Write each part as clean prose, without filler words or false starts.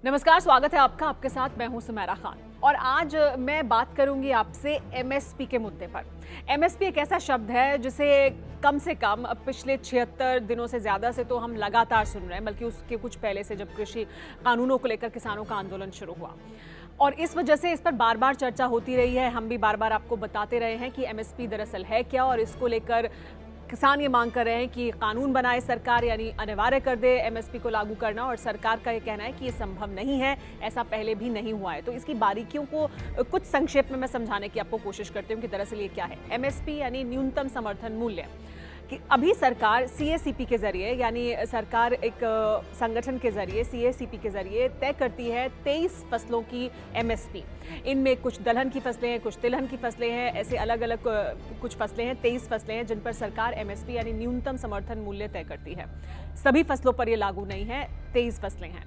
नमस्कार, स्वागत है आपका। आपके साथ मैं हूं सुमेरा खान और आज मैं बात करूंगी आपसे एमएसपी के मुद्दे पर। एमएसपी एक ऐसा शब्द है जिसे कम से कम अब पिछले 76 दिनों से ज़्यादा से तो हम लगातार सुन रहे हैं, बल्कि उसके कुछ पहले से जब कृषि कानूनों को लेकर किसानों का आंदोलन शुरू हुआ और इस वजह से इस पर बार बार चर्चा होती रही है। हम भी बार बार आपको बताते रहे हैं कि एमएसपी दरअसल है क्या, और इसको लेकर किसान ये मांग कर रहे हैं कि कानून बनाए सरकार, यानी अनिवार्य कर दे एमएसपी को लागू करना। और सरकार का ये कहना है कि ये संभव नहीं है, ऐसा पहले भी नहीं हुआ है। तो इसकी बारीकियों को कुछ संक्षेप में मैं समझाने की आपको कोशिश करती हूँ कि दरअसल ये क्या है। एमएसपी यानी न्यूनतम समर्थन मूल्य। कि अभी सरकार सीएसीपी के जरिए, यानी सरकार एक संगठन के जरिए सीएसीपी के जरिए तय करती है 23 फसलों की एमएसपी। इनमें कुछ दलहन की फसलें हैं, कुछ तिलहन की फसलें हैं, ऐसे अलग अलग कुछ फसलें हैं। 23 फसलें हैं जिन पर सरकार एमएसपी यानी न्यूनतम समर्थन मूल्य तय करती है। सभी फसलों पर यह लागू नहीं है, 23 फसलें हैं।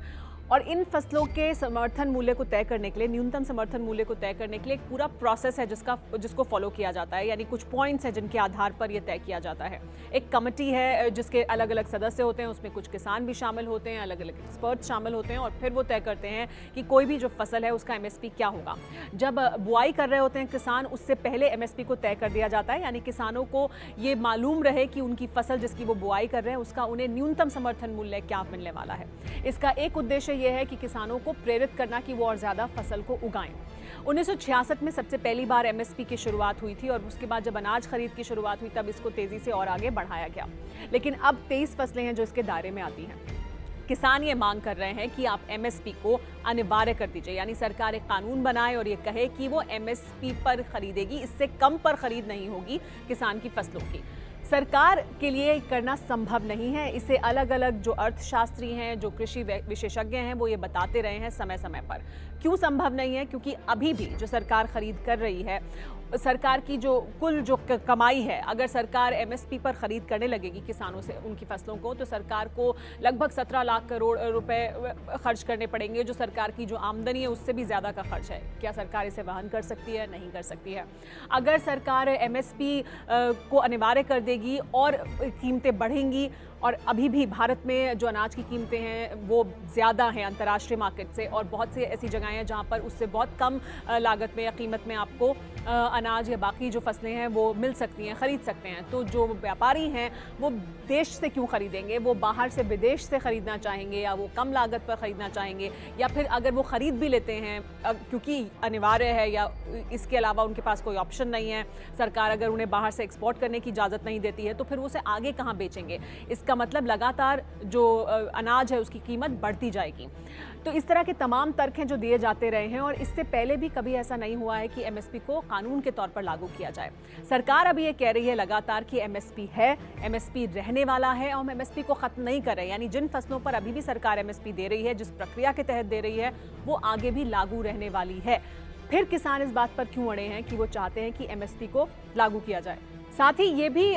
और इन फसलों के समर्थन मूल्य को तय करने के लिए, न्यूनतम समर्थन मूल्य को तय करने के लिए एक पूरा प्रोसेस है जिसको फॉलो किया जाता है, यानी कुछ पॉइंट्स हैं जिनके आधार पर यह तय किया जाता है। एक कमेटी है जिसके अलग अलग सदस्य होते हैं, उसमें कुछ किसान भी शामिल होते हैं, अलग अलग एक्सपर्ट शामिल होते हैं, और फिर वो तय करते हैं कि कोई भी जो फसल है उसका एमएसपी क्या होगा। जब बुआई कर रहे होते हैं किसान, उससे पहले एमएसपी को तय कर दिया जाता है, यानी किसानों को ये मालूम रहे कि उनकी फसल जिसकी वो बुआई कर रहे हैं उसका उन्हें न्यूनतम समर्थन मूल्य क्या मिलने वाला है। इसका एक उद्देश्य यह है कि किसानों को प्रेरित करना कि वो और ज्यादा फसल को उगाएं। 1966 में सबसे पहली बार एमएसपी की शुरुआत हुई थी, और उसके बाद जब अनाज खरीद की शुरुआत हुई तब इसको तेजी से और आगे बढ़ाया गया। लेकिन अब 23 फसलें हैं जो इसके दायरे में आती हैं। किसान ये मांग कर रहे हैं कि आप एमएसपी को अनिवार्य कर दीजिए, यानी सरकार एक कानून बनाए और ये कहे कि वो एमएसपी पर खरीदेगी, इससे कम पर खरीद नहीं होगी किसान की फसलों की। सरकार के लिए करना संभव नहीं है। इसे अलग अलग जो अर्थशास्त्री हैं, जो कृषि विशेषज्ञ हैं, वो ये बताते रहे हैं समय समय पर। क्यों संभव नहीं है? क्योंकि अभी भी जो सरकार खरीद कर रही है, सरकार की जो कुल जो कमाई है, अगर सरकार एमएसपी पर खरीद करने लगेगी किसानों से उनकी फसलों को, तो सरकार को लगभग 17 लाख करोड़ रुपए खर्च करने पड़ेंगे, जो सरकार की जो आमदनी है उससे भी ज़्यादा का खर्च है। क्या सरकार इसे वहन कर सकती है? नहीं कर सकती है। अगर सरकार एमएसपी को अनिवार्य कर देगी और कीमतें बढ़ेंगी, और अभी भी भारत में जो अनाज की कीमतें हैं वो ज़्यादा हैं अंतर्राष्ट्रीय मार्केट से, और बहुत सी ऐसी जगहें हैं जहाँ पर उससे बहुत कम लागत में या कीमत में आपको अनाज या बाकी जो फसलें हैं वो मिल सकती हैं, ख़रीद सकते हैं। तो जो व्यापारी हैं वो देश से क्यों ख़रीदेंगे? वो बाहर से, विदेश से ख़रीदना चाहेंगे, या वो कम लागत पर ख़रीदना चाहेंगे, या फिर अगर वो ख़रीद भी लेते हैं क्योंकि अनिवार्य है या इसके अलावा उनके पास कोई ऑप्शन नहीं है, सरकार अगर उन्हें बाहर से एक्सपोर्ट करने की इजाज़त नहीं देती है, तो फिर वो उसे आगे कहाँ बेचेंगे? इसका मतलब लगातार जो अनाज है उसकी कीमत बढ़ती जाएगी। तो इस तरह के तमाम तर्क हैं जो दिए जाते रहे हैं, और इससे पहले भी कभी ऐसा नहीं हुआ है कि एमएसपी को कानून के तौर पर लागू किया जाए। सरकार अभी ये कह रही है लगातार कि एमएसपी है, एमएसपी रहने वाला है, और हम एमएसपी को खत्म नहीं कर रहे। यानी जिन फसलों पर अभी भी सरकार एमएसपी दे रही है, जिस प्रक्रिया के तहत दे रही है, वो आगे भी लागू रहने वाली है। फिर किसान इस बात पर क्यों अड़े हैं कि वो चाहते हैं कि एमएसपी को लागू किया जाए? साथ ही ये भी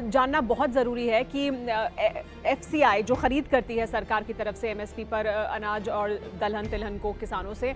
जानना बहुत ज़रूरी है कि एफसीआई जो ख़रीद करती है सरकार की तरफ से एमएसपी पर अनाज और दलहन तिलहन को किसानों से,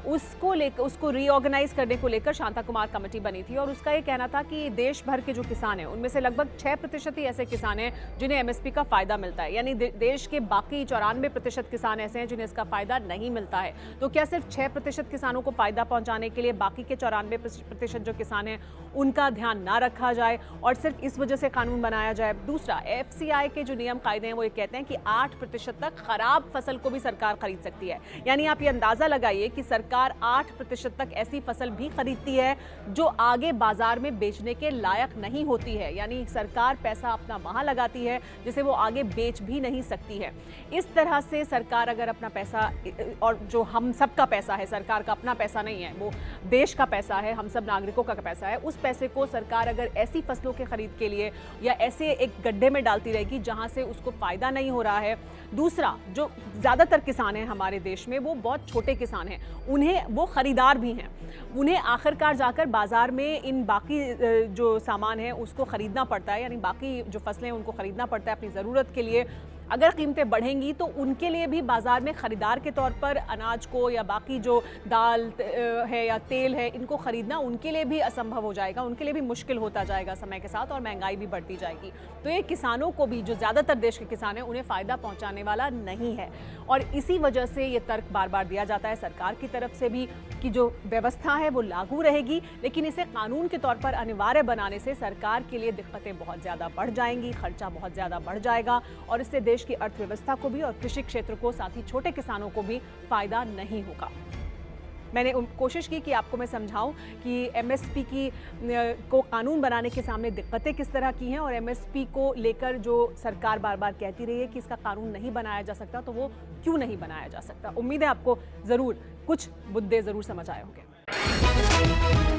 उसको रीऑर्गेनाइज करने को लेकर शांता कुमार कमेटी बनी थी, और उसका ये कहना था कि देश भर के जो किसान हैं उनमें से लगभग 6% ही ऐसे किसान हैं जिन्हें एमएसपी का फ़ायदा मिलता है, यानी देश के बाकी 94% किसान ऐसे हैं जिन्हें इसका फ़ायदा नहीं मिलता है। तो क्या सिर्फ 6% किसानों को फ़ायदा पहुँचाने के लिए बाकी के 94% जो किसान हैं उनका ध्यान ना रखा जाए और सिर्फ इस वजह से कानून बनाया जाए? दूसरा, एफसीआई के जो नियम कायदे हैं वो ये कहते हैं कि 8% तक खराब फसल को भी सरकार खरीद सकती है। यानी आप ये अंदाज़ा लगाइए कि सरकार 8% तक ऐसी फसल भी खरीदती है जो आगे बाजार में बेचने के लायक नहीं होती है, यानी सरकार पैसा अपना वहां लगाती है जिसे वो आगे बेच भी नहीं सकती है। इस तरह से सरकार अगर अपना पैसा, और जो हम सब का पैसा है, सरकार का अपना पैसा नहीं है, वो देश का पैसा है, हम सब नागरिकों का पैसा है, उस पैसे को सरकार अगर ऐसी फसलों के खरीद के लिए या ऐसे एक गड्ढे में डालती रहेगी जहां से उसको फायदा नहीं हो रहा है। दूसरा, जो ज्यादातर किसान हैं हमारे देश में वो बहुत छोटे किसान हैं, उन्हें वो खरीदार भी हैं, उन्हें आखिरकार जाकर बाजार में इन बाकी जो सामान है उसको खरीदना पड़ता है, यानी बाकी जो फसलें हैं उनको खरीदना पड़ता है अपनी ज़रूरत के लिए। अगर कीमतें बढ़ेंगी तो उनके लिए भी बाजार में खरीदार के तौर पर अनाज को या बाकी जो दाल है या तेल है इनको खरीदना उनके लिए भी असंभव हो जाएगा, उनके लिए भी मुश्किल होता जाएगा समय के साथ और महंगाई भी बढ़ती जाएगी। तो ये किसानों को भी, जो ज़्यादातर देश के किसान हैं, उन्हें फ़ायदा पहुंचाने वाला नहीं है। और इसी वजह से ये तर्क बार बार दिया जाता है सरकार की तरफ से भी कि जो व्यवस्था है वो लागू रहेगी, लेकिन इसे कानून के तौर पर अनिवार्य बनाने से सरकार के लिए दिक्कतें बहुत ज़्यादा बढ़ जाएंगी, खर्चा बहुत ज़्यादा बढ़ जाएगा और इससे देश की अर्थव्यवस्था को भी और कृषि क्षेत्र को, साथ ही छोटे किसानों को भी फायदा नहीं होगा। मैंने कोशिश की कि आपको मैं समझाऊं कि एमएसपी को कानून बनाने के सामने दिक्कतें किस तरह की हैं और एमएसपी को लेकर जो सरकार बार बार कहती रही है कि इसका कानून नहीं बनाया जा सकता, तो वो क्यों नहीं बनाया जा सकता। उम्मीद है आपको ज़रूर कुछ मुद्दे ज़रूर समझ आए होंगे।